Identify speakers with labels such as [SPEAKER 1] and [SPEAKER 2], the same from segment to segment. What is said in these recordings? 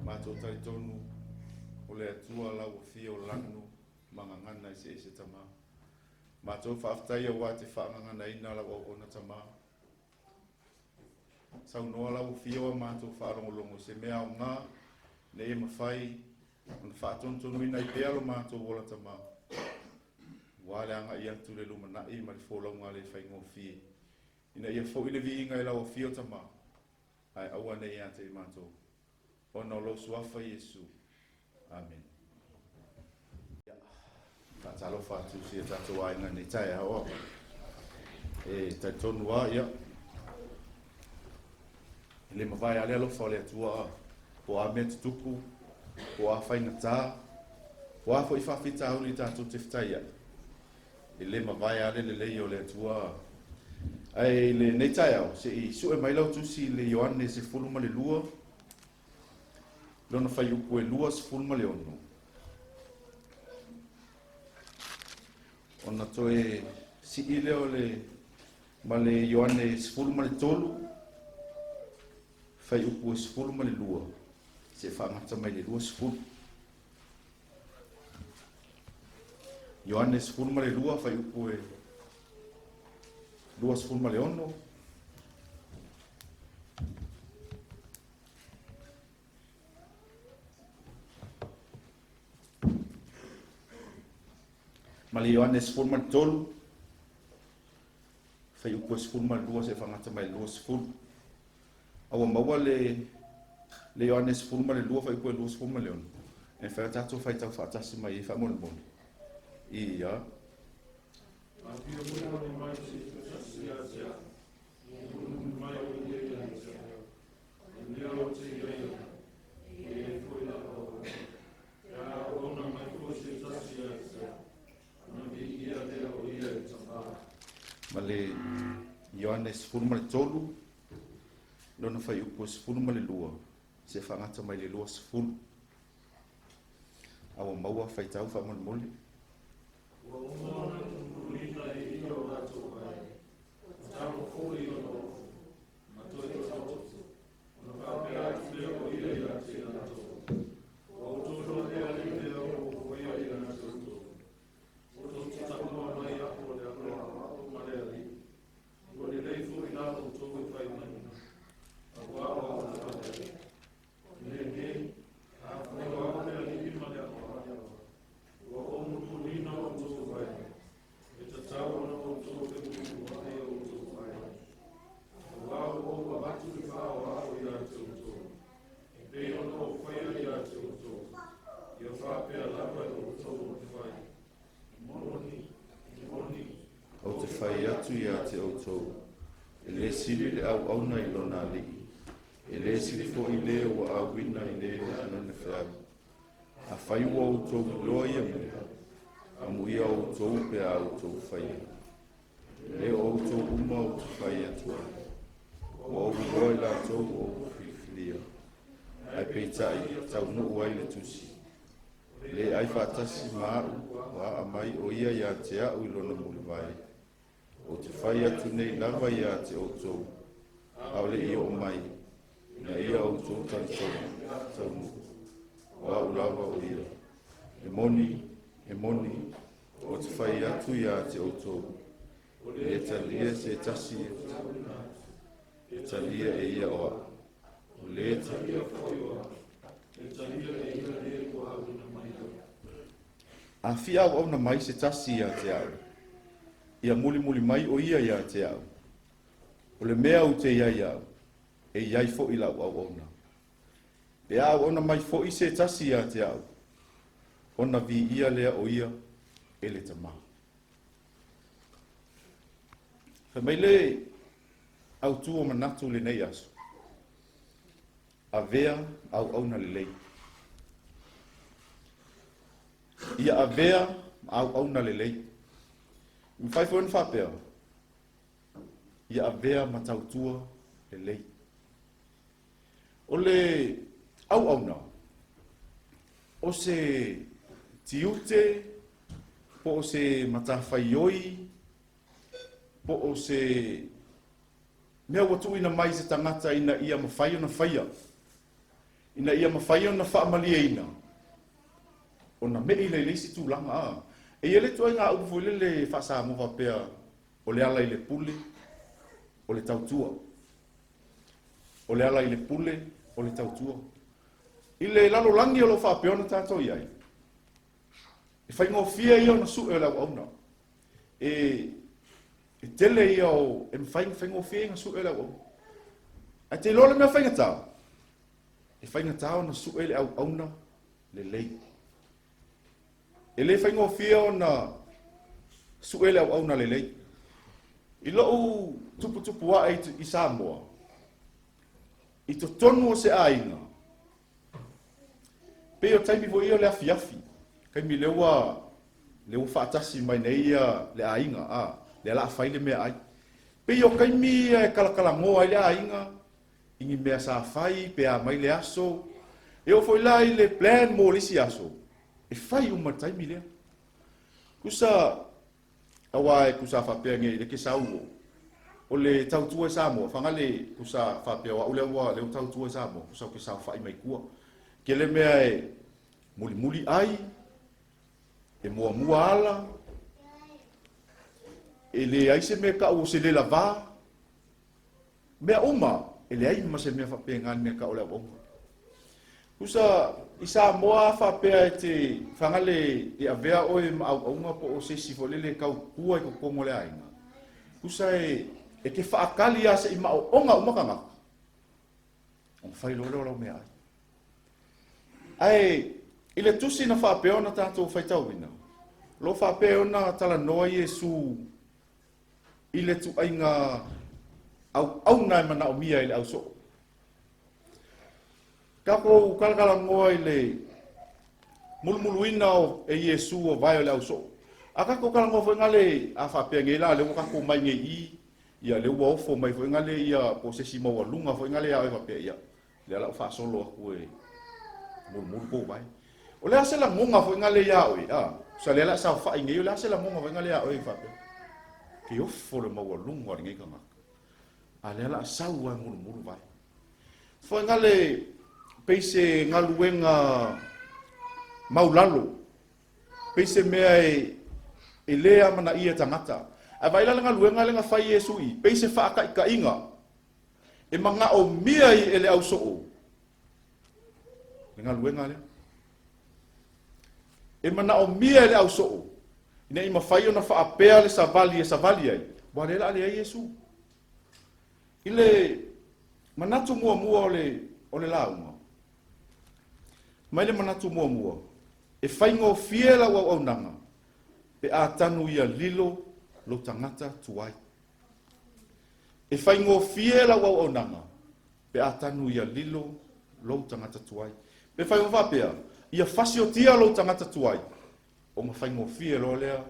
[SPEAKER 1] Mātou taitonu o le atua lau o fia o lanu mangangana i se tama. Mātou whaaftai au te whaangangana ina lau o na tama. Sau noa lau o fia o mātou whaarongolongo se mea o ngā ne e mawhai on whaatontonu ina i pealo mātou o la tama. Wale anga i atu le lumana i mari wholau ngā le whaingo fie. Ina ia fo ile vi inga i lau o fia o tama. Ai Auaune i ate i mātou. Ona lo suafa Yesu. Amen. Ta talo fatu si tatu ainga ni tai hawa. Tai tonu wa ia. Le mavai ale lo fole atua. Po a met tuku. Po a faina ta. Po a fo i fafita uli tatu tiftai ia. Le mavai ale le leo le atua. Ai le nei tai au. Se i su e mai lau tusi le Ioane se fuluma le lua. Lona fai upu e lua se fulma le ono. Ona toe si ile o le ma le Ioane se fulma le tolu. Fai upu e se fulma le lua. Se whaangata mai le lua se fulma. Ioane se fulma le lua fai upu e lua se fulma le ono. Mali Ioane se fulma le tolu. Fai upu e se fulma le lua se whaangata mai lua se fulma. Awa maua le Ioane se fulma le lua fai upu e lua se fulma le ono. E whai tato fai tau whaatasi mai e whamone mone. Ia. Ma le Ioane se fulma le tolu. Lona fai upu se fulma le lua. Se whangata mai le lua se fulma. Awa maua fai tau whamone mole. Fai atu ia te Autu. E le siri le Auauna i lona alii. E le siri fo i le o Auina i le anone whiau. A fai ua Autu loa ia me. A muia Autu pe a Autu fai. Le o Autu uma Autu fai atua. O au loa i la Autu o whiwhilia. Ai peitai tau nuu ai le tusi. Le ai whaatasi maru wa a mai o ia ia te au i lona mulivai. O te whai atu nei lava ia te Autu. Au le ia o mai. Na ia Autu tautonu. O au lava o ia. E moni. O te whai atu ia te Autu. E talia se tasi. E talia e ia oa. O le talia whaioa. E talia e ia le ko Auauna mai. A fia Auauna mai se tasi ia te au. Ia muli mai o ia te au. O le mea u te ia au. E iai fo i lau Auauna. Pe Auauna mai fo i se tasi ia te au. Ona vi ia lea o ia e le tama. Fa mai le Autu o manatu le nei aso. Avea Auauna Lelei. Ia Avea Auauna Lelei. Mwhai fo whapea. Ia Avea ma Tautua Lelei. O le Auauna. O se tiute. Po o se matawhaioi. Po o se mea watu ina mai se tangata ina ia mawhai ona whaia. ina ia mawhai ona whaamalia ina. Ona mei le leisi tūlanga a. E ele tua ngā upu le whasa mo whapea o le ala i le pule, o le tautua. O le ala i le pule, o le tautua. I le lalo langi o lo whapeona tātou iai. E whaingofia ia ona su e lau auna. E tele ia o e whaingofia inga su e lau auna. A te lola mea whaingatau. E whaingatau na su e le au auna Lelei. E le whaingofia o na su e le au auna Lelei. I loo tupu wa i Samoa. I to tonu o se ainga. Pe o taimi vo ia le afi. Kai mi lewa whaatasi mai nei le ainga. Le ala whaile mea ai. Pe o kai mi kalakalangoa i le ainga. Ingi mea sa whai, pe a mai le aso. E o foi la i le plan mo lisi aso. E whai uma taimi lea. Kusa awa e kusa whapea nge le ke sauo. O le tautua Samoa. Whangale kusa whapea wa ulewa leo tautua Samoa. Kusa o ke sau whai mai kua. Ke le mea e muli ai. E mua ala. E le aise mea ka o se le lava. Mea uma. E le ai ma se mea whapea ngani mea ka o lea wonga. Kusa i Samoa whapea e te whangale e Avea oe ma Auauna po o se sifo lele kau kua i kukongo le ainga. Kusa e ke whaakali a se i mao onga umakanga. O whai lolo lau mea ai. Ai, i le tusi na whapea ona tātou whaitau ina. Lo whapea ona tala noa Iesu i le tu ainga Auauna e mana o mia i le au so. Kako kalakala ngoa i le mulumuluina o e Iesu o vai o le au so. A kako kala ngoa fo ngale a whapea ngela le kako mai nge i ia le ua ofo mai fo ngale ia po se si maua lunga fo ngale a e whapea ia. Le ala wha solo a kue mulumulu ko vai. O le asela ngonga fo ngale ia oi. Sa le ala sa wha inge o le asela ngonga fo ngale ia oi whapea. Ke ofo le maua lunga ringe kanga. A le ala sau a mulumulu vai. Fo ngale peise ngaluenga maulalo. Peise mea e lea mana ia tangata. A vaila ngaluenga le nga whai Iesu i. Peise whaaka ika inga. E manga o mia i ele au soo. Le ngaluenga le. E mana o mia ele au soo. Ina ima whai o na whaapea le savali ai. Wa le la le Iesu. Ile manatu mua o le launga. Mai le manatu mua. E whaingo fiela wa Auaunanga. Pe a tanu ia lilo lo tangata tuai. E whaingo fiela wa Auaunanga. Pe a tanu ia lilo lo tangata tuai. Pe whaingo whapea. Ia fasio tia lo tangata tuai. O nga whaingo fiela o lea.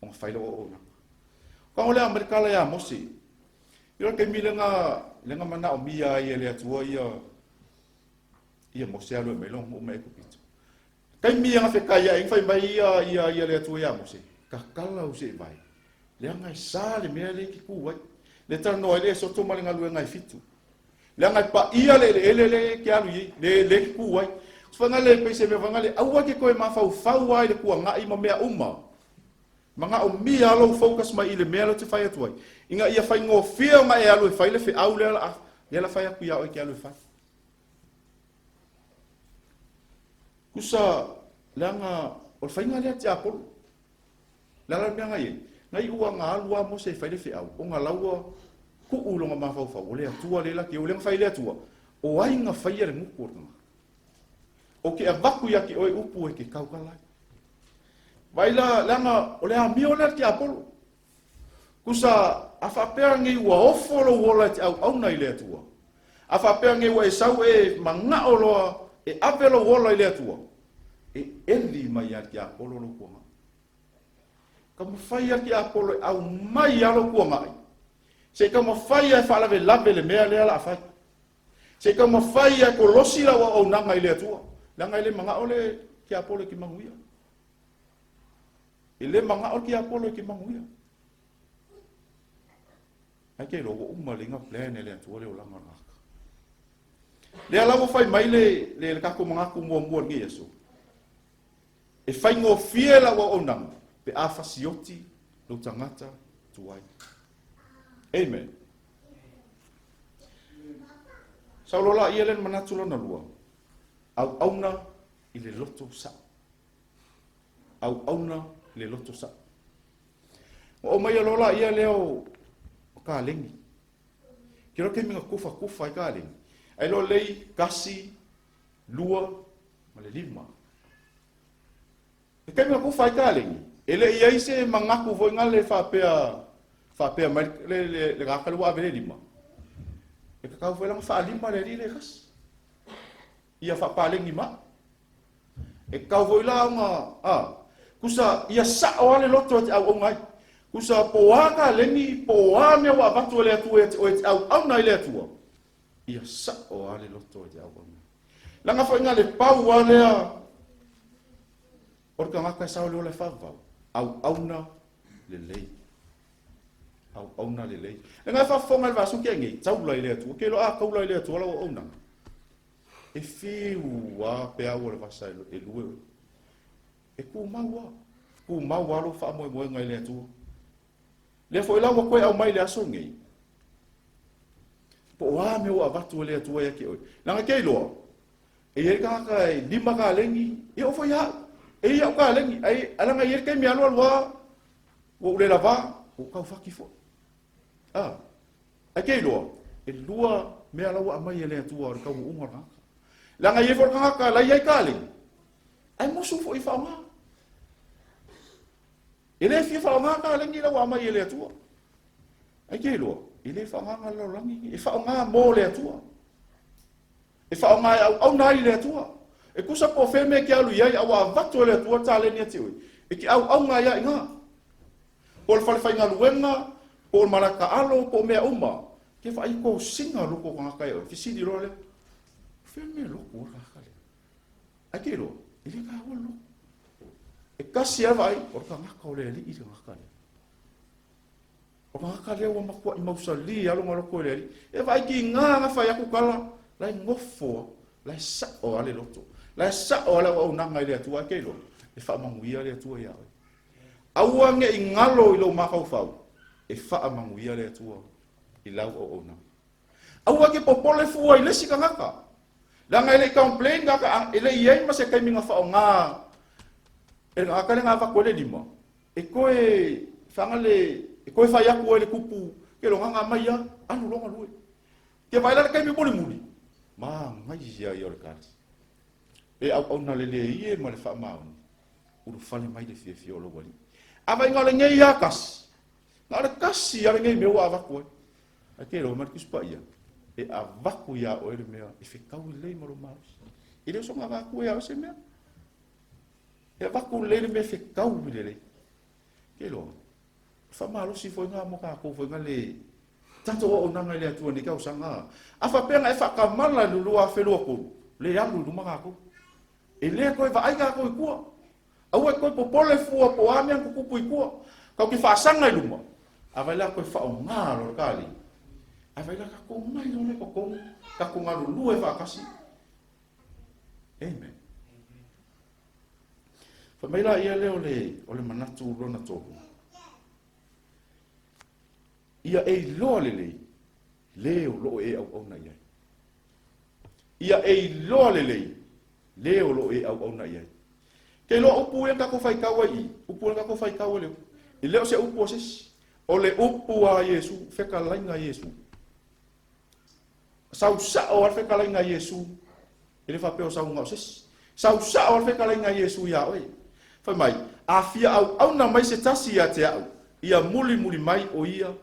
[SPEAKER 1] O nga whaila wa Auaunanga. Kau lea Amerikala ia mosi. Ira ke mi lenga mana o mia ia lea tua ia mosi alu e melong o me kupito. Kai mi nga whekaya ing whai mai ia lea tua ia mosi. Kakala o se vai. Lea ngai sa le mea le ki kuwai. Le tano ele so toma le ngalu ngai fitu. Lea ngai pa ia le ki alu i le ki kuwai. Sfanga le pe se me vanga le aua ke koe ma fau ai le kua ngai ma mea uma. Manga o mi alo focus mai ile mea lo te whai atuai. Inga ia whai ngō whia mai alo e whai le whi au lea la whai aku ia oi ki alo e whai. Kusa leanga o le whainga lea te apolo. Lala mea ngai e. Ngai ua ngā alua mo se whai le whi au. O ngā laua ku ulonga ma whau o lea tua le laki o lea whai lea tua. O ai ngā whai ere nguku o tanga. O ke a vaku ia ki oi upu e ke kaukalai. Vaila langa o le amio le te apolo. Kusa a whapea ngi ua ofolo wola te Auauna i le atua. A whapea ngi ua e sau e manga o loa e apelo wola i le atua. E eli mai a te apolo lo kuanga. Ka mawhai a te apolo e au mai alo kuanga ai. Se ka mawhai a whalawe lawe le mea lea la a whai. Se ka mawhai a kolosi la wa o nanga i le atua. Langa i le manga o le te apolo ki manguia. E le manga o ki apolo ki manguia. Ai kei logo uma linga plene le atua le o langa raka. Le ala fai mai le kako mangaku mua ngi Yesu. E fai ngo fiela wa onang pe a fasioti lo tangata tuai. Amen. Saulola ia len manatula na lua. Auauna i le loto sa. Auauna le loto sa. O mai lola ia leo ka lengi. Kiro ke minga kufa i ka lengi. Ai lo lei kasi lua ma le lima. E ke minga kufa i ka lengi. Ele ia ise mangaku voi ngale whapea mai le kakalu a vele lima. E kakau foi lang wha lima le rile kas. Ia whapalengi ma. E kau voi la nga kusa ia sa o ale loto te au ngai. Kusa poaka lengi poa me wa batu le atu e au nai le atu. Ia sa o ale loto te au ngai. Langa foi ngale pau ale orka ngaka sa le whavau. Auauna lelei. Auauna lelei. E ngai whafonga le vasu kia ngi, taulai le atu. Ke lo kaulai le atu ala o auna. E whiu wa pe au le vasa e lue. E ku maua. Ku maua lo wha moe ngai le atu. Le foi la koe au mai le aso ngi. Po wa me o avatu le atu ia ki oi. Langa ke lo. E ye ka lima ka lengi. E o foi ha. E ia ka lengi. Ai alanga ye ke mi alo wa. Wo le lava. O ka faki fo. Ake loa, e lua mea lawa amai ele atua o kau unga raka. Langa ye for kaka lai ai kale. Ai mosu fo I whaonga. Ele fi whaonga ka lengi lawa amai ele atua. Ake loa, ele whaonga lau langi, e whaonga mo le atua. E whaonga au nai le atua. E kusa po wheme ki alu iai au avatu ele atua ta le ni atioi. E ki au ngā ia inga. Po le whalewhai ngā luenga, po maraka alo po mea uma ke fa ko singa loko ka kai o fisidi role feme loko ka kale akiro ile ka wolo e kasi vai o ka ngaka ole li ile ngaka le o ngaka le o makwa I mausali alo maloko le e vai ki nga fa ya ku kala lai ngofo lai sa o ale loto lai sa o ala o nanga ile tu akiro e fa manguia le tu ya auange ingalo ilo makau fau e faa manguia le atua I lau o ona. Aua ke popole fua I lesi ka ngaka. Langa ele complain ngaka ele iei ma se kai minga faa ngā. E ngaka le ngā wako le lima. E koe whangale, e koe whai aku ele kupu. Ke lo nganga mai ya, anu longa lue. Ke vai la kai mi muli muli. Ma ngai ia I ore kasi. E au ona le le ie ma le faa mauni. Uru fale mai le fie fie o lo wali. Awa inga le ngei akas. Nā re kasi ara ngai mea o avaku ai. A ke rau mariki supa ia. E avaku ia o ere mea. E whekau I lei maro maus. I leo songa avaku ia o se mea. E avaku leire mea whekau I le rei. Ke rau. Faamalosi foi ngā moka ako foi ngā le. Tato o nanga I le atua ni kau sanga. A whapenga e whakamala lulua whelua ko. Le alu lumanga ako. E lea koe wa aiga ako I kua. Au e koe popole fua po amean kukupu I kua. Kau ki whaasanga I luma. Awai la koe whao ngā ro kali. Awai la kako mai no le koko. Kako ngā lulu e whaakasi. Amen. Whamaila ia leo o le manatu rona tōku. Ia e loa lelei. Leo loo e au na iai. Ia e loa lelei. Leo loo e au na iai. Ke loa upu e kako whai kaua I. Upu e kako whai kaua leo. I leo se upu o sesi. O le upu a Yesu, whekalainga Yesu. Sau sao al whekalainga Yesu. I le whapeo sau ngau sesi. Sau sao al whekalainga Yesu ia oi. Whai mai, a fia au na mai se tasi ia te au. Ia muli mai o ia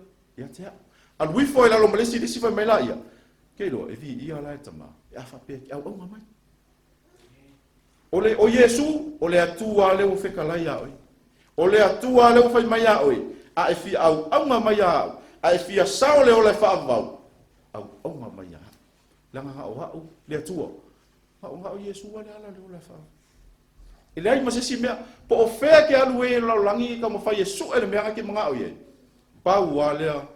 [SPEAKER 1] te au. Al wifo e lalo malesi disi whai mai la ia. Kei loa, e vi ia la e tama. E a whapea ki au na mai. O Yesu, o le atua leo whekalai a oi. O le atua leo whai mai a oi. A e fia au nga mai a. A e fia sao leo le whaavau. Au nga mai a. Langa hau le atua. Hau Yesu wale ala leo le whaavau. E le ai masesi mea. Po o whea ke alu e lau langi ka mo whai Yesu e le mea ke mga au ye. Pau a lea.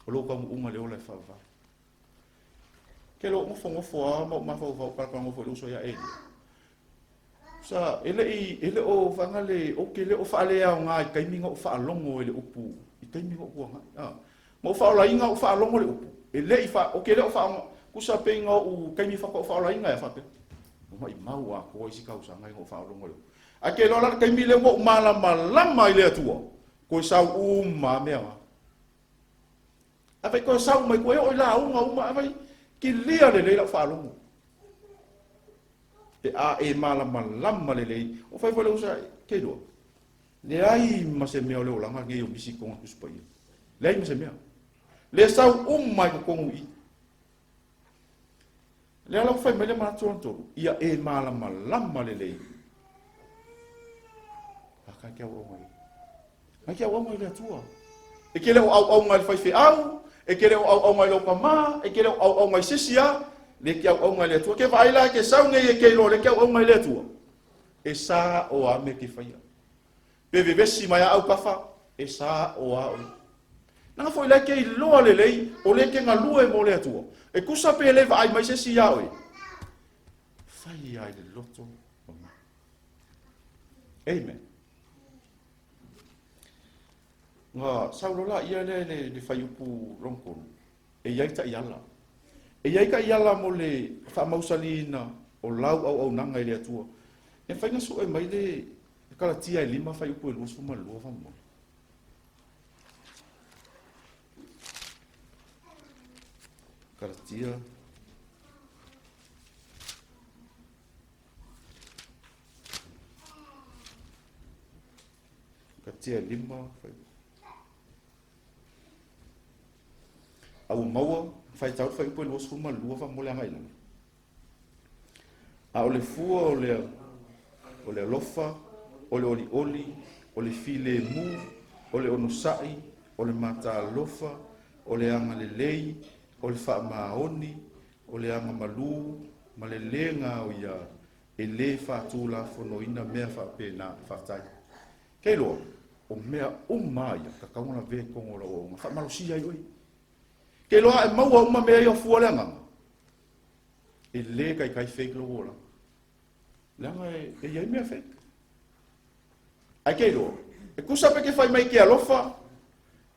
[SPEAKER 1] O lo ka mo unga leo le whaavau. Ke lo ngofo a ma fo pa ngofo lo so ya e. Sa ele o fangale o ke le o fa le a nga kai minga o fa longo ele upu. I kai minga o nga. Mo fa la inga o fa longo le upu. Ele I fa o ke le o fa ku sa pe nga o kai mi fa ko fa la inga ya fa pe. Mo I mau a ko isi ka usa nga o fa longo le. A ke lo la kai mi le mo mala malama ile atua. Ko sa ma mea. A vai ko sa mai ko o la uma vai ki lia le la fa longo. E malama lelei o fai fale usa ke do le ai ma se me o le olanga ke o bisi ko ngus pai le ai ma se me le sau mai ko ngui le ala fai me le ma tonto ia e malama lelei aka ke o mai ma ke o mai le tua e ke le au ngai fai fe au e ke le au ngai lo kama e ke le au ngai sisia le kia o ngai le tua ke vai la ke sau ngai ke lo le kia o ngai le tua e sa o a me ke faia pe vesi mai au kafa e sa o a na foi le ke lo le lei o le ke nga lue mo le tua e kusa pe le vai mai se si ya oi fai ai le loto amen nga sau lo la ia le fai upu ronko e ia ta iala e iai ka iala mo le Faamalosi o lau au nanga i le atua. E whainga su e mai le kalatia e lima whai upu e lua suma lua whamu. Kalatia. Kalatia e lima whai. Au maua. Fai tau fai po lo suma lua fa mo le ngai. A o le fua o le lofa, o le o le file mu, o le onosai, o le mata lofa, o le anga lelei, o le faamaoni, o le anga malu, ma le lenga o ia e le fatula fonoina mea fa pena fatai. Kelo o mea mai ka kauna ve kongola o Faamalosi ai oi. Ke loa e maua uma mea ia fua leanga. E le kai fake lo wola. Leanga e iai mea fake. Ai ke loa. E kusa pe ke fai mai ke alofa.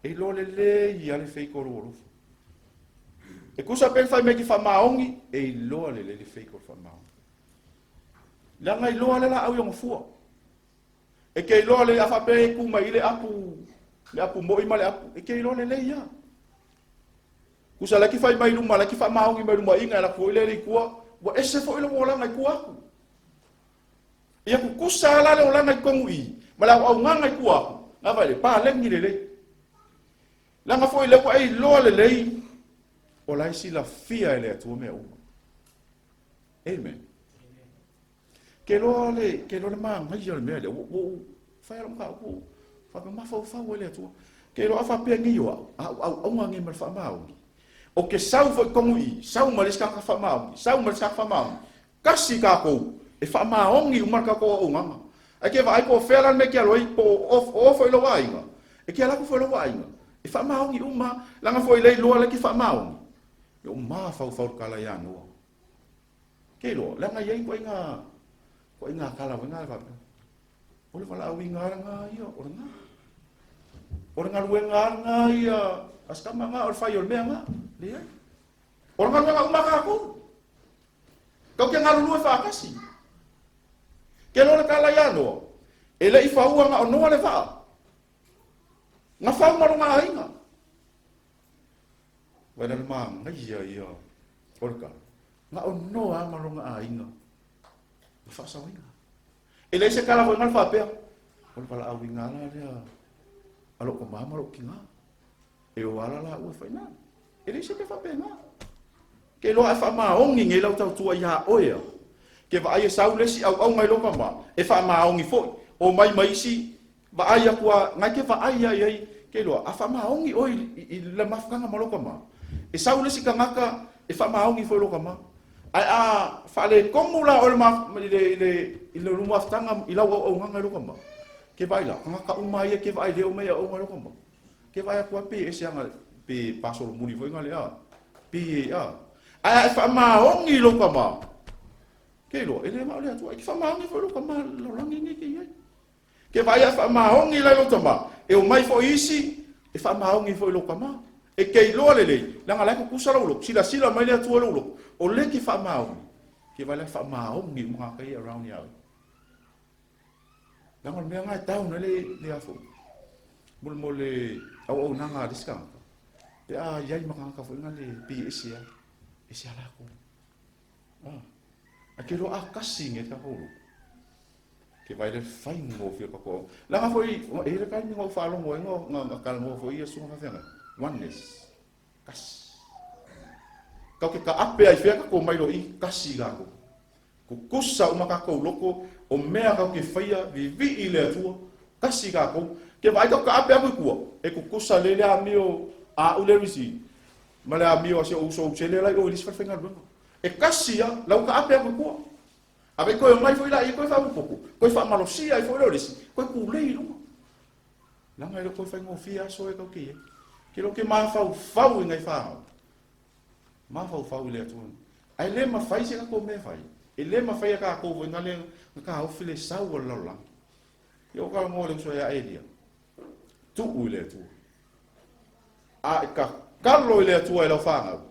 [SPEAKER 1] E lo le ia le fake o lo. E kusa pe fai mai ke faamaongi. E lo le fake o faamaongi. Leanga i loa le la au yung fua. E ke loa le afa pe ku mai le apu moi ma le apu. E ke loa le ia. Kusa laki fai mai luma, laki fai maungi mai luma inga, la koi le kua, wa ese fo ilo wola ngai kua aku. Ia ku kusa ala le ola ngai kongu I, ma la au ngai kua aku, nga vai le pa lengi le. La nga fo ile ko ai loa le, o la isi la fia ele atu mea uma. Amen. Ke loa le maa ngai ia le mea le, fai ala mga aku, fai ma fau ele atu. Ke loa fa pia ngi yo, au ngai mal fa maungi. O ke sau foi kongi, sau maliska ka faamaongi, sau maliska ka faamaongi. Kasi ka ko, e faamaongi umarka ko o nganga. Ake vai ko fela me ke aloi po o foi lo wainga. E ke ala ko foi lo wainga. E faamaongi uma, langa foi lei loa le ki faamaongi. E uma fau kala ya no. Ke lo, langa yei ko inga kala winga va. O le fala winga nga ia, o nga. O nga winga nga ia. Askama nga, or fai or mea nga. Liai. Or nga nga umaka ako. Kau ke nga lulu e whaakasi. Ke lo le kala iano. E le I whaua nga o noa le wha. Nga whau maru nga hainga. Waina le maa nga ia. Orka. Nga o noa maru nga hainga. Wha sa winga. E le se kala fo nga le whapea. O le pala awi nga la lea. Alo ko mama lo ki nga. E o ala la ua whaina. E le se ke whapenga. Ke loa e whaamaongi nge lau Tautua ia oea. Ke wa aia sau lesi au ngai lopa ma. E whaamaongi foi. O mai si. Wa aia kua ngai ke wa aia iai. Ke loa a whaamaongi oi I le mafkanga ma lopa ma. E sau lesi ka ngaka e whaamaongi foi lopa ma. Ai a whale komula o le lumaftanga I lau au ngai lopa ma. Ke vai la. Ngaka umai ke vai leo mea au ngai lopa ma. Ke vai a kua pe e seanga pe pasolo muni foi ngale a. Pe a. Ai whamahongi lo ka ma. Ke lo, ele ma ole atua, ki whamahongi fo lo ka ma, lo rangi ngi ki iai. Ke vai a whamahongi lai lo tama, e o mai fo isi, e whamahongi fo lo ka ma. E kei loa lelei, langa lai ko kusa lo, sila mai le atua lo, o le ki whamahongi. Ke vai le whamahongi mga kai around yao. Langa mea ngai tau na le afo. Mo le au nanga diskang. Pe a iai mga ka fo ngale pi isia. Isia la ko. A ke lo a kasi nge ka holo. Ke vai le fai ngo fia ka ko. Langa foi e le kai ngo fa lo ngo nga ka ngo foi ia sunga fa oneness. Kas. Kau ke ka ape ai fia ka ko mai lo i kasi ga ko. Ko kusa o maka ko loko o mea kau ke faia vi i le atua. Kasi ga ko. Ke vai ka ape a ko e ko kusa le le amio a ule risi. Ma le amio se o so se le lai o ilis fa fenga lo. E kasi ya lau ka ape a ko. Abe ko mai foi la e ko fa un pouco. Ko Faamalosi ai foi lo risi. Ko ku le lo. Langa ele ko fa ngo fia so e ka ke. Ke lo ke ma fa ngai fa. Ma fa le atua. Ai le ma fai se ka ko me fai. Ele ma fai ka ko vo ngale ka o file sau o la. Yo ka mo le so ya elia. Tu u le tu. A ka lo le tu e lo fa.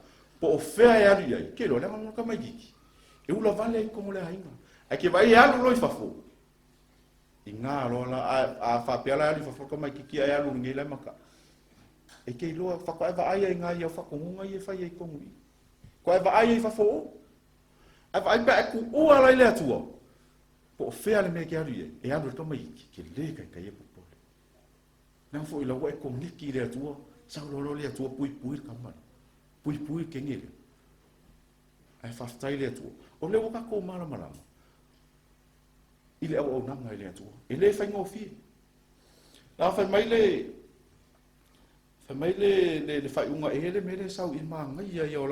[SPEAKER 1] Po fea ya ri. Ke lo le ma ka mai giki. E ula vale como le ainga. Ai ke vai alu lo fa fo. Inga lo la a fa pela ali fa fo ka mai giki ai alu ngi le maka. E ke lo fa ka va ai nga ia fa ko nga ia fa ia ko ngi. Ko va ai fa fo. Ai ba ku o ala le atua. Po fea le me ke ari e alu to mai ke le ka ia po. Nang fo ila wa ko niki le atua, sa lo le atua pui ka ma. Pui ke ngile. Ai fa stai le atua. O le ka ko mala. Ile au nanga le atua. Ele fa ngo fi. La fa mai le fa unga ele me le sau i ma ngai ia o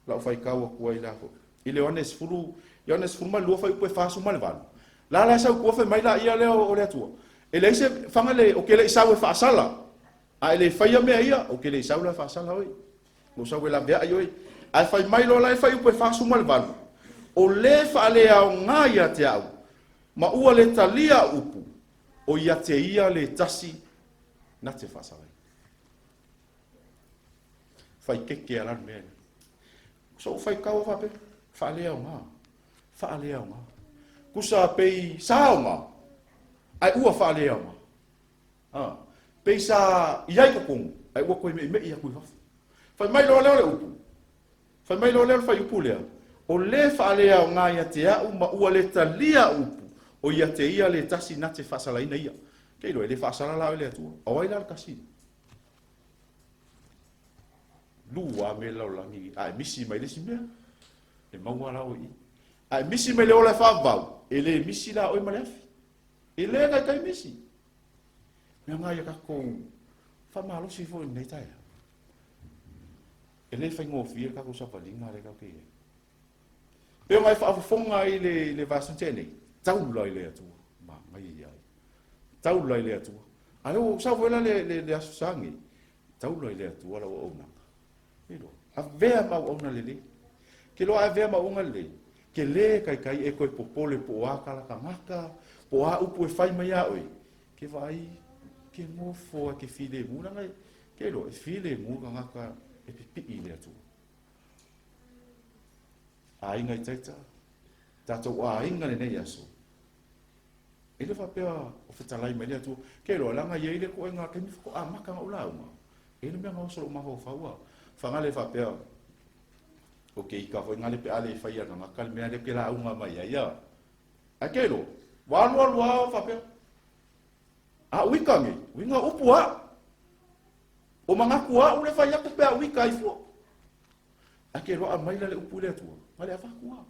[SPEAKER 1] la fa ka wa ko ila ko. Ile Ioane furu ma lua fa u fa su mal van. La sau ko fa mai la ia le o le atua. Ele se fanga le o ke le sau fa sala. A ele fa ia me ia o ke le sau la fa sala oi. Mo sau la vea oi. Ai fa mai lo la fa u fa su mal van. O le fa le au nga ia te au. Ma ua le talia upu. O ia te ia le tasi na te fa sala. Fa ke ala me. So fa ka o fa pe. Fa le au nga. Fa le au nga. Kusa pe sao nga. Ai ua fa le ama. Pe sa iai ko kong. Ai ua ko me ia ku fa. Fa mai lo le upu. Fa mai lo le fa upu le. O le fa le au nga ia te au ma ua le talia upu. O ia te ia le tasi na te fa sala ina ia. Ke lo le fa sala la le tu. O ai la kasi. Lua me la langi. Ai misi mai le simea. E maua la oi. Ai misi mai le ola fa vau. Ele misi la oi malefi. Ele kai misi. Me nga ia ka ko Faamalosi fo nei tai. Ele fa ngo fi ka ko sa palinga le ka ke. Pe mai fa fonga i le vasentene. Tau lai le atu. Ma mai ia. Tau lai le atu. Alo sa vola le asangi. Tau lai le atu ala o ona. Ilo. Avea ma ona le. Ke lo avea ma ona le. Ke le kai e ko popole po aka la kamaka. Po a upu e fai mai a oi. Ke vai, ke mo fo ke file mura ngai. Ke lo, e file mura ngaka e pipi le atu. A inga i taita. Tato a inga le nei aso. E le whapea o whetalai mai le atu. Ke lo, langa i eile ko e ngā kemi whako a maka ngau launga. E le mea ngau solo maho whaua. Whangale whapea. O ke ika fo ngale pe ale whai ana ngaka le mea le ke la unga mai a ia. A ke lo, Walua whapea. A wikangi, winga upua. O mga kua, ule whai aku pea wika i fua. A ke roa maila le upu le atua. Male a wakua.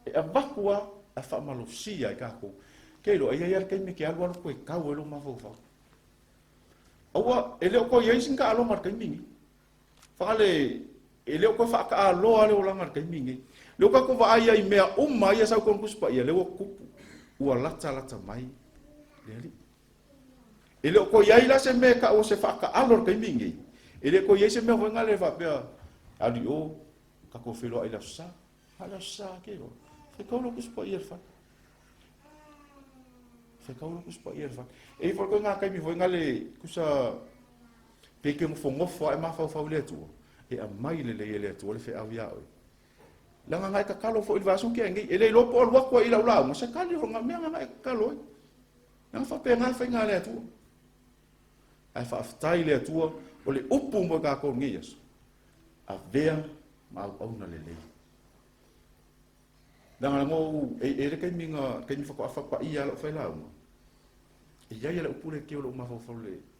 [SPEAKER 1] E a wakua a Faamalosi ai kako. Ke lo, ai ai kai me ke alu alu koe kau elo mawhau. Aua, e leo koe iaisin ka alo mar kai mingi. Whangale, e leo koe whaka alo ale o langar kai mingi. Leo kako wa ai ai mea umma ia sau kon kuspa ia leo kupu. Ua lata mai leli. Ele ko yai la se me ka o se fa ka alor kai mingi. Ele ko yai se me ho ngale fa pe ali o ka ko filo ila sa hala sa ke lo fe ka lo kus pa irfa fe ka lo kus pa irfa e for ko nga kai mi foi ngale kusa pe ke mo fongo fo e ma fa fa le tu e a mai le tu le fe Avea o langa ngai ka kalo fo il vaso ke ngai ele lo po lo ko ila la mo se kali ho nga me nga kalo nga fa pe nga fa nga le tu ai fa aftai le tu o le upu mo ka ko ngai yes Avea ma Auauna Lelei langa ngo e ke minga ke mi fa ko fa pa ia lo fa la mo e ya le upu le ke lo ma fa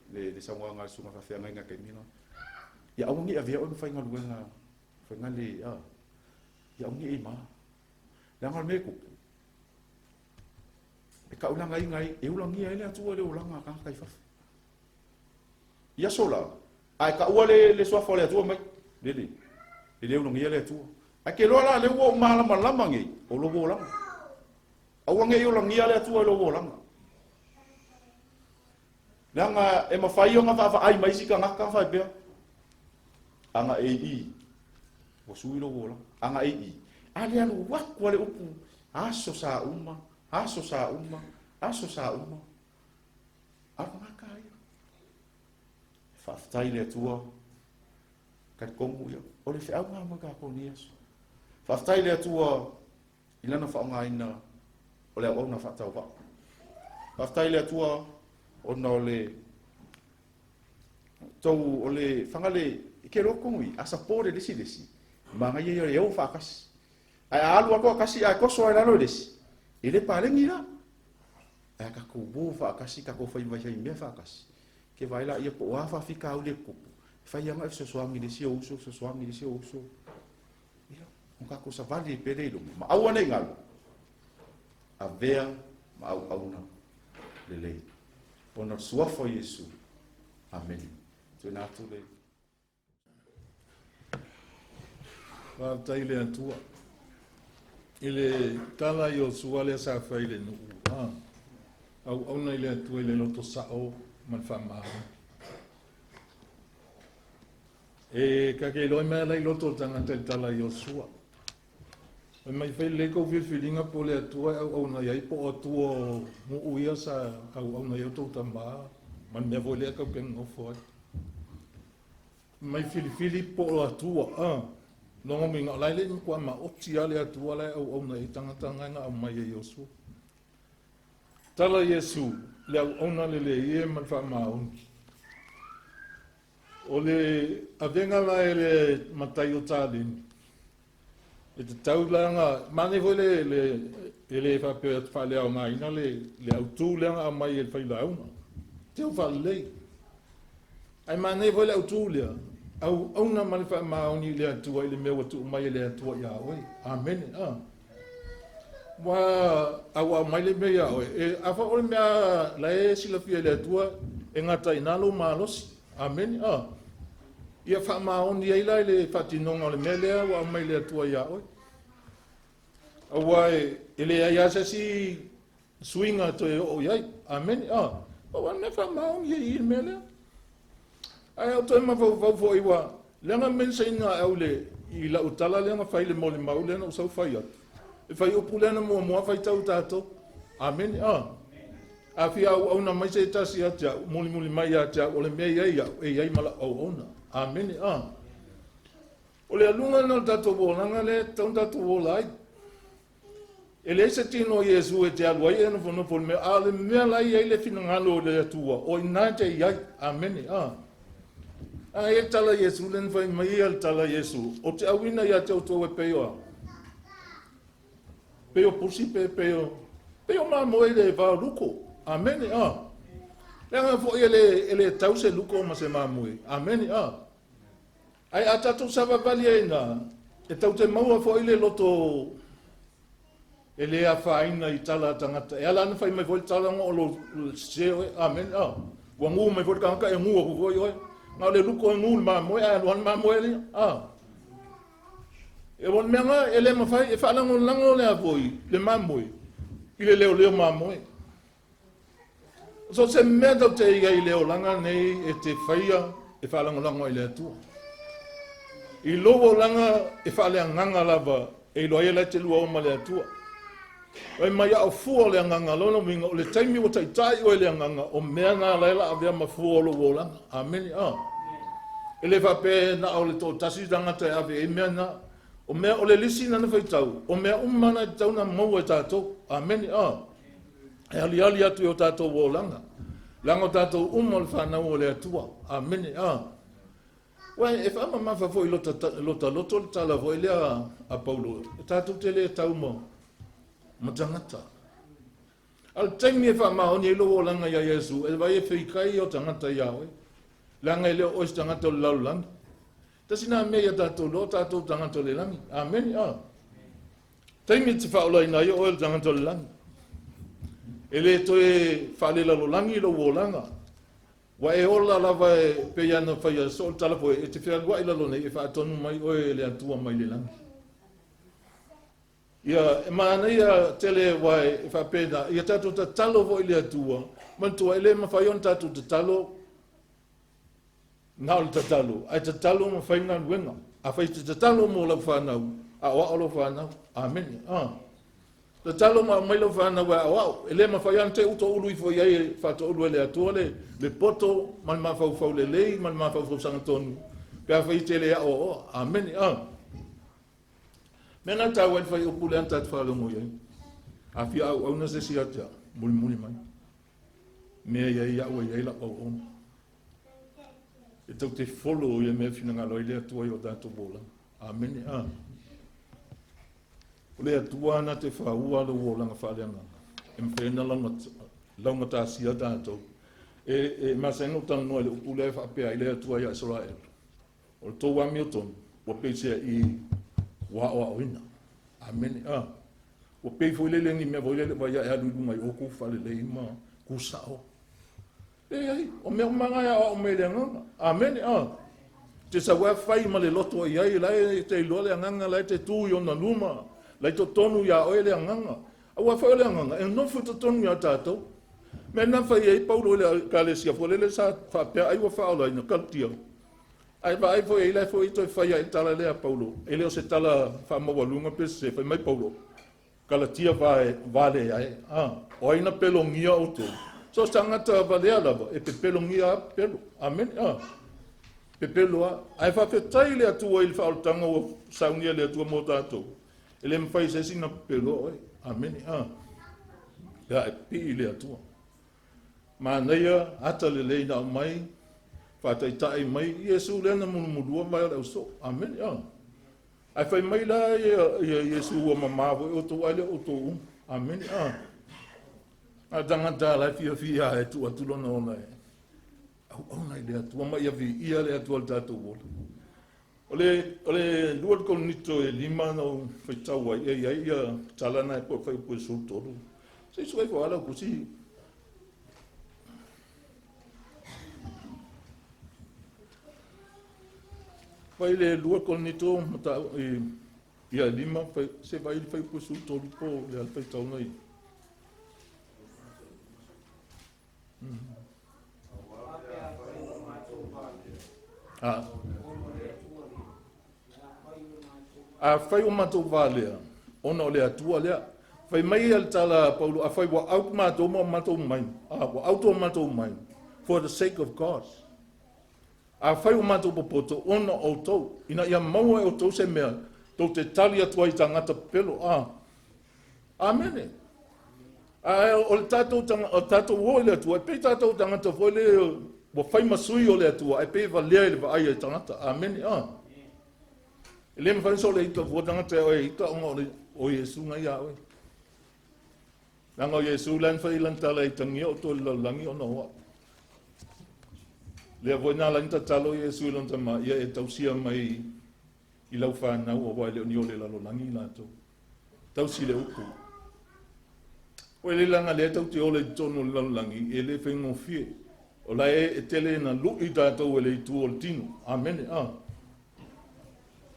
[SPEAKER 1] le sangwa nga su ma fa nga nga ke minga ya au ngi Avea o fa nga lu nga fa nga le ya ngi ima langa me ku e ka ulanga ngai e ulangi ele atu le ulanga ka kai fa ya sola ai ka ule le so fa le atu mai le ulangi ele atu a ke lo la le wo malama ngi o lo wo langa au ngi ulangi ele atu lo wo langa langa e ma fai nga fa ai mai sika nga ka fa be anga e o sui lo wola anga ei ale anu wak wale upu aso sa uma anga kai fa Titile tua ka kongu yo o le fa nga ka ko ni aso fa Titile tua ilana fa nga ina o le Auauna fa Tautua fa Titile tua ona ole tau ole fangale ke ro kongi asa pore desi manga ye o fakas ai alu ko kasi ai ko so ala lo desi ile palengi la ai ka ko bo fakas ka ko fa vai me fakas ke vai la ia po fa fika o le ku fa ia ma so swangi desi o so swangi desi o so ila on ka ko sa vale pele lo ma Auauna ngalo Avea ma Auauna Lelei ona suafo Yesu amen tuna tule
[SPEAKER 2] wa taile atua ile tala yo suale sa faile no au ona ile atua ile loto sao man fama e ka ke lo me la loto tanga tala yo sua mai fai le ko filinga po le atua au ona ia po atua mo uia sa au ona ia to tamba man me vole ka ken no foi mai fili po atua no mi nga lai le ko ma optia le atua le au ona i tanga nga au mai ia su tala Yesu le au ona le ie man fa ma on ole avenga la ele matayo talin e te taulanga mane vole le fa pe fa le au mai na le Autu le a mai el fa la una te fa le ai mane vole Autu le au ona man fa ma oni le atu ile me watu mai le atu ya oi amen wa au mai le me ya oi e afa o me la e sila fi le atu e ngata inalo malosi amen ia fa ma oni ile le fatinonga le mele wa mai le atu ya oi awai ele ya sa si swinga to o ya amen o wa me fa ma oni ile mele ai o to ma vo iwa lenga mensaina aule ila utala lenga faile mole maule no so fai e fai o pulena mo fai tau tato amen a fi au una mai se tasi atia muli mai atia ole me ia e ai mala o ona amen ole alunga no tato bolanga le tau tato bolai ele se tino Yesu e te alua ia no fono por me ale me la ia le fina ngalo le tua o ina te ia amen ai tala Yesu len vai mai al tala Yesu o te awina ia te auto e peo pusi peo ma moe le va luko amen lenga fo ele tause luko ma se ma moe amen ai atato sava valiena e taute maua fo ile loto ele a faina i tala tangata e ala na fai mai foi tala ngo lo se amen wa ngu mai foi kanka e ngu ko foi nga le luko ngu ma mo e wan ma mo ele e won menga ele ma fai e fa lango le avoi le ma mo ile le ma mo so se meda te ia ile o langa nei e te faia e fa lango ile tu I lowo langa e whaale nganga lava e loa le te lua o ma le atua. Oi mai au fua le nganga lona minga o le taimi o taitai o le nganga o mea ngā laila Avea ma fua o lo langa. Amen. E le whape na o le tō tasi tangata e Avea e mea na o mea o le lisi nana whaitau. O mea umana e tau na maua e tātou. Amen. E ali ali atu o tātou o langa. Langa o tātou o le whanau o le atua. Amen. Wai, e wha ama mawha fo i lota loto le tala fo i lea a Paulo. E tātou te lea tau mo. Ma tangata. Al taimi e wha mahoni e lo o langa ia Yesu. E vai e whikai o tangata iawe. Langa e leo ois tangata o le laulangi. Tasi nā mea tātou lo tātou tangata o le langi. Amen. Taimi te whaola ina i o le tangata o le langi. E le toe whalela lo langi lo o langa. Wa e ola lava e pe ana whaia so tala po e te whaagua i lalo nei e whaatonu mai oe le atua mai le langi. Ia, e maana ia tele wai e whapena, ia tātou ta talo vo i le atua, mantua e le mawhaion tātou ta talo, ngau le ta talo, ai ta talo ma whainga luenga, a whai te ta talo mo lau whanau, a oa alo whanau, amen. Ta talo ma mai lau whanau a oa, e le mawhaion te uto ulu i fo iai whato ulu e le atua le poto, man mawhau lelei, man mawhau sangatonu, pia whai te le a oa, amen. Mena tau e whai upu le anta te whalongo iai. A fia Auauna se si atea, muli mai. Mea iai au iai la Auauna. E tau te follow ia mea fina ngā loi lea tua i o tātou bola. Amen. O lea tua ana te whaua lo wolanga whaleanga. E mwhena launga tā sia tātou. E maseno tanu noa le upu lea whapea i lea tua i Israel. O le tō wami o tonu, o peisea i wa o oina. Amen. O pei foi le ni me voile vai a lu mai o ku fale le ma ku sao. Ai, o me manga ya o me le nga. Amen. Te sa wa fai ma le loto ia i lai te lo le nganga lai te tu yo na luma. Lai to tonu ya o le nganga. A wa fa le nganga e no fu to tonu ya tato. Me na fa ia Paulo le kalesia fo le sa fa pe ai wa fa o lai na kaltia. Ai vai foi ele foi to foi ai tala le a Paulo. Ele o se tala fa mo walunga pe se foi mai Paulo. Kala tia vai vale ai. O ina pelongia o tu. So tangata vale ala e pe pelongia pelo. Amen. Pe pelo ai fa fe taile atu o il fa o tanga o saunia le atu mo tato. Ele me fai se sina pelo. Amen. Ya pi le atu. Ma neia ata le leina mai fatai tai mai Yesu le na mulumulua mai o so. Amen. Ai fai mai la Yesu o mama o to ale o to. Amen. A danga da la fia e tu atulo na ona. Au nai le atu mai ia vi ia le atu al tatu bo. Ole luar ko nito e lima no fai tau ai ia talana e po fai po so todo. Sei so vai ala kusi. Vai le lua con nito mata ia lima fai se vai fai po su todo po le fai tau nei. Fai o matou vale ona o le atua lea fai mai al tala Paulo a fai wa au matou mo matou mai wa auto matou mai for the sake of God. A fai o matou popoto ona o tou ina ia maua o tou se mea tou te tali atua i tangata pelo amen. O le tatou o le atua pe tatou tangata foi le wa fai masui o le atua e pe va lea le va ai tangata amen. Ele me fai so le ito vo tangata o ito o Yesu ngai awe nanga Yesu lan fai lan tala i tangi o to langi ona wa le vo na lan ta talo Yesu lan tama ia e tausia mai i lau fa na o wa le ni o le lalo langi la to tausi le uku o le langa le tau te o le tono lalo langi e le fai ngo fie o la e tele na lu i tatou e le tu o tino amen.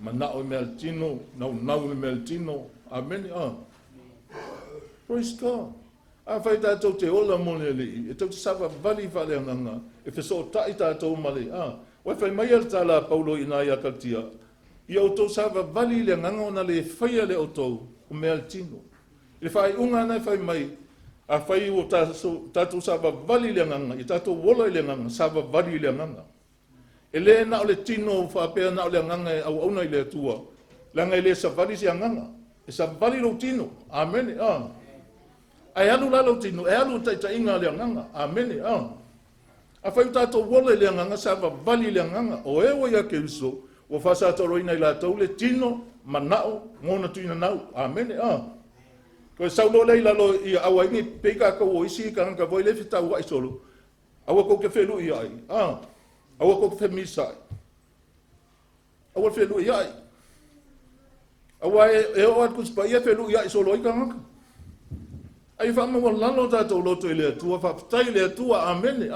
[SPEAKER 2] Mana o meltino nau meltino amen. Praise God. A fai tatou te ola mone li e tau te sava vali vale nganga e fe so tai tatou male wa fai mai al tala Paulo ina ia kaltia I autou sa vavali le nganga ona le whaia le autou, o mea le tino. Le whai unga nei whai mai, a whai o tātou sa vavali le nganga, i tātou wola le nganga, sa vavali le nganga. E le na o le tino whapea na o le nganga e Auauna i le atua, langa i le sa vali si a nganga, e sa vali lo tino, amen, ai alu la lo tino, e alu ta inga le nganga, amen, a whai tātou wola le nganga, sa vavali le nganga, o ewa ia Keriso, o whasa toroina i la tau le tino, manao, ngona tuina nau, amen, Ko saulo lei lalo i awa ingi peika ka o isi ka nga voi le fita wa isolo. Awa ko ke felu i ai. Awa ko ke misa. Awa felu i ai. Awa e o at kuspa ia felu i ai solo i ka nga. Ai fa mo lalo ta to loto ile tua fa tai le tua amen.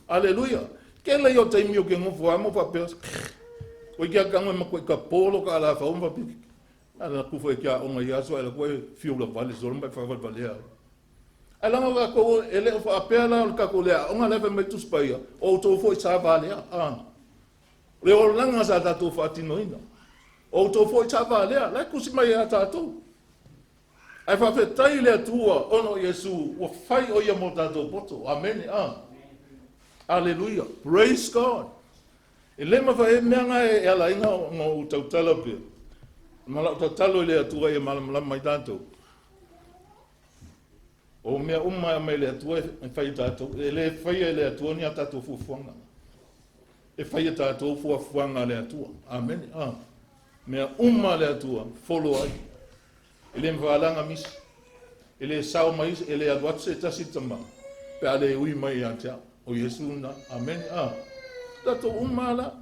[SPEAKER 2] Aleluia. Ke le yo tai mio ke ngo fo amo fa pe. O ia ka ngo ko ka polo ka la fa un fa pi. Ana kufa kia onga ia so ela koe fiula vale zolma fa valea. Ala nga ko ele fa apela ka ko le onga leva me tu spaia. O to foi sa valea. Le o langa sa ta to fa tinoina. O to foi sa valea, la kusi mai ata to. Ai fa fe tai le tua ono Yesu o fai o ia mo ta to poto. Amen. Hallelujah. Praise God. Ele ma fa e menga e ala inga ngo tautala pe. Mala talo le atua e mala mai tanto. O mea mai le atua e fai tato. Ele fai le atua ni tato fufuanga. E fai tato fufuanga le atua. Amen. Mea le atua. Follow ai. Ele mvalanga mis. Ele sao mais. Ele aduatse tasitama. Pe ale ui mai antia. O Yesu na. Amen. Tato la.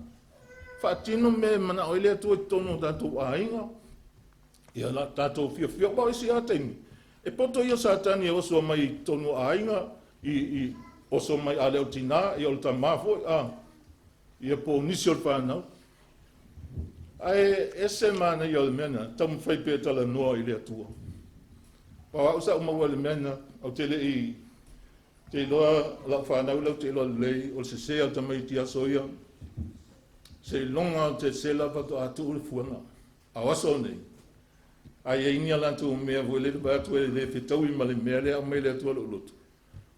[SPEAKER 2] Fatino me mana o ile tu tono tanto ainga. Ia la tato fio ba isi ateni. E poto ia satani o so mai tono ainga i o so mai ale otina i o tamafo ia po nisio pana. Ai ese mana ia mena tam fai pe tala no ile tua. Pa usa uma wale mena o tele i te loa la fana ula te loa lei o se se ta mai tia soia. Se longa te se la pato atu le fuanga. Awaso nei. Ai e inia lantu mea vole le batu e le fitau i male mea le au mea le atua lo lotu.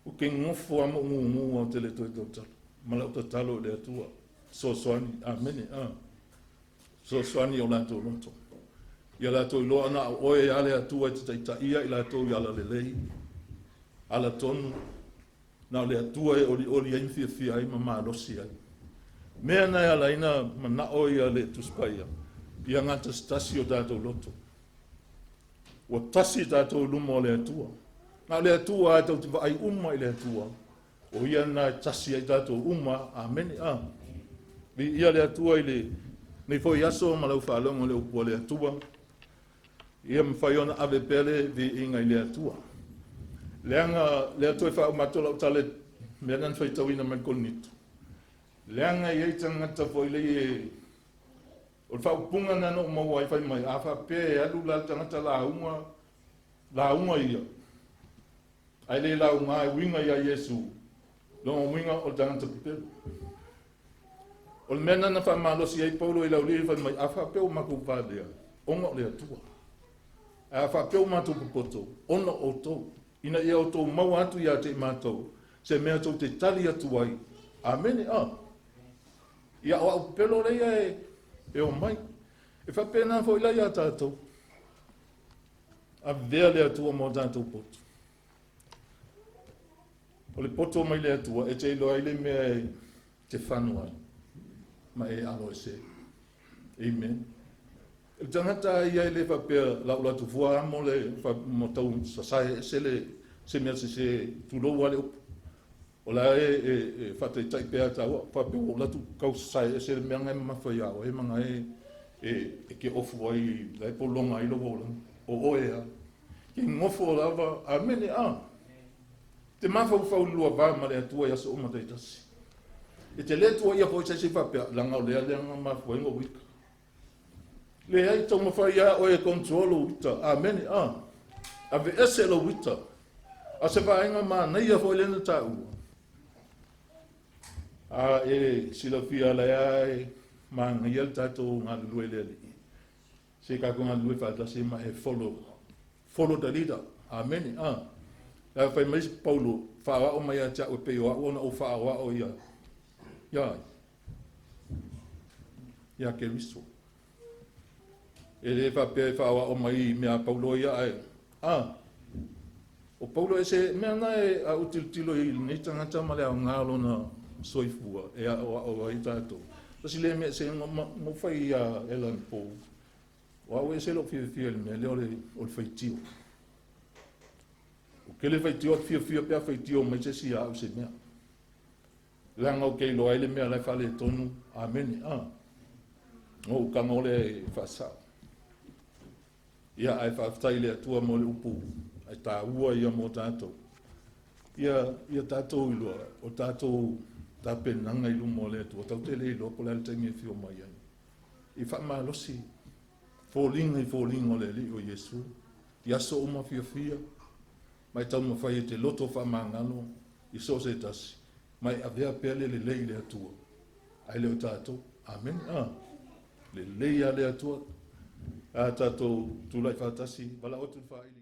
[SPEAKER 2] O ke ngofo ama ngungu o te le toi tau talo. Mala o talo le atua. So soani. Amene. So soani o lantu o loto. Ia lantu i loa na oe ale atua te taitaia i lantu i ala lelei. Ala tonu. Na le atua e oli ai fia ai ma losi ai. Mea na ala ina mana o ia le tuspaia. Ia ngata stasi o tātou loto. O tasi tātou luma o le atua. Nā le atua tātou te vai uma i le atua. O ia nā tasi ai tātou uma. Amen. Ia le atua i le nei foi aso ma lau whaalonga le upua le atua. Ia mwhaiona ave pele vi inga i le atua. Leanga le atua i wha umatola o tale mea nan whaitawina mai konito. Leanga i eitangata foi le e o whaupunga na no maua i whai mai awha pe alu la tangata la unga ia. Ai le la unga i winga ia Yesu. Longa winga o tangata pipelu. O le mena na Faamalosi ai Paulo i lauli i whai mai awha pe o maku whadea. Onga le atua. Awha pe o matu pupoto. Ona o tau. Ina ia o tau mau atu ia te matou. Se mea tau te tali atu ai. Amen. Ia o au pelo leia e o mai. E wha pena fo ila ia tātou. Avea le atua mo tātou poto. O le poto mai le atua e te ilo ai le mea te whanua. Ma e alo e se. Amen. E tangata ia e le wha pea lau latu fua amo le wha mo tau sasae se le se mea se tulou ale upu. O la e whate tai pēa tāua, whapea o latu kausai e se le mea ngai mawhai au, e manga e ke ofu ai, lai po longa i lo wolang, o oea. Ke ngofo o lava, amene Te mawhau whau lua vā ma le atua i aso oma teitasi. E te le tua ia hoi se whapea, langa o lea leanga mawhau ingo wika. Le ai tau mawhai a o e kontrolo wita, amene Ave ese lo wita. A se whainga maa nei a hoi lena tāua. E sila fia lai ai ma ngia le tātou ngā lue le li. Se ka ko ngā lue whātasi ma e follow the leader. Amen. La whai mai Paulo, whawa o mai a tia o peo a ona o whawa o ia. Ia Keriso. E le whapea whawa o mai mea Paulo ia ai. O Paulo e se mea nai a utilitilo i nei tangata ma lea ngālo na soifua e a o i tātou. Tasi le mea se mo whai a Elan Paul. O au e se lo fia le mea leo le o le whaitio. O ke le whaitio at fia pia whaitio mai se si au se mea. Langa o kei loa ele mea lai whale tonu. Amen. O kangole e whasau. Ia ai whaftai le atua mo le upu. Ai tā ua ia mo tātou. Ia tātou ilua. O tātou tā penanga ilu mo le atua. Tau te le ilo po le altaimi e fio mai ai. I Faamalosi. Fōlinga o le li o Yesu. Ia so uma fia. Mai tau mawhai e te loto whamangano. I so se tasi. Mai Avea pele Lelei le atua. Ai leo tātou. Amen. Lelei a le atua. A tātou tūlai whātasi. Wala o tu whaili.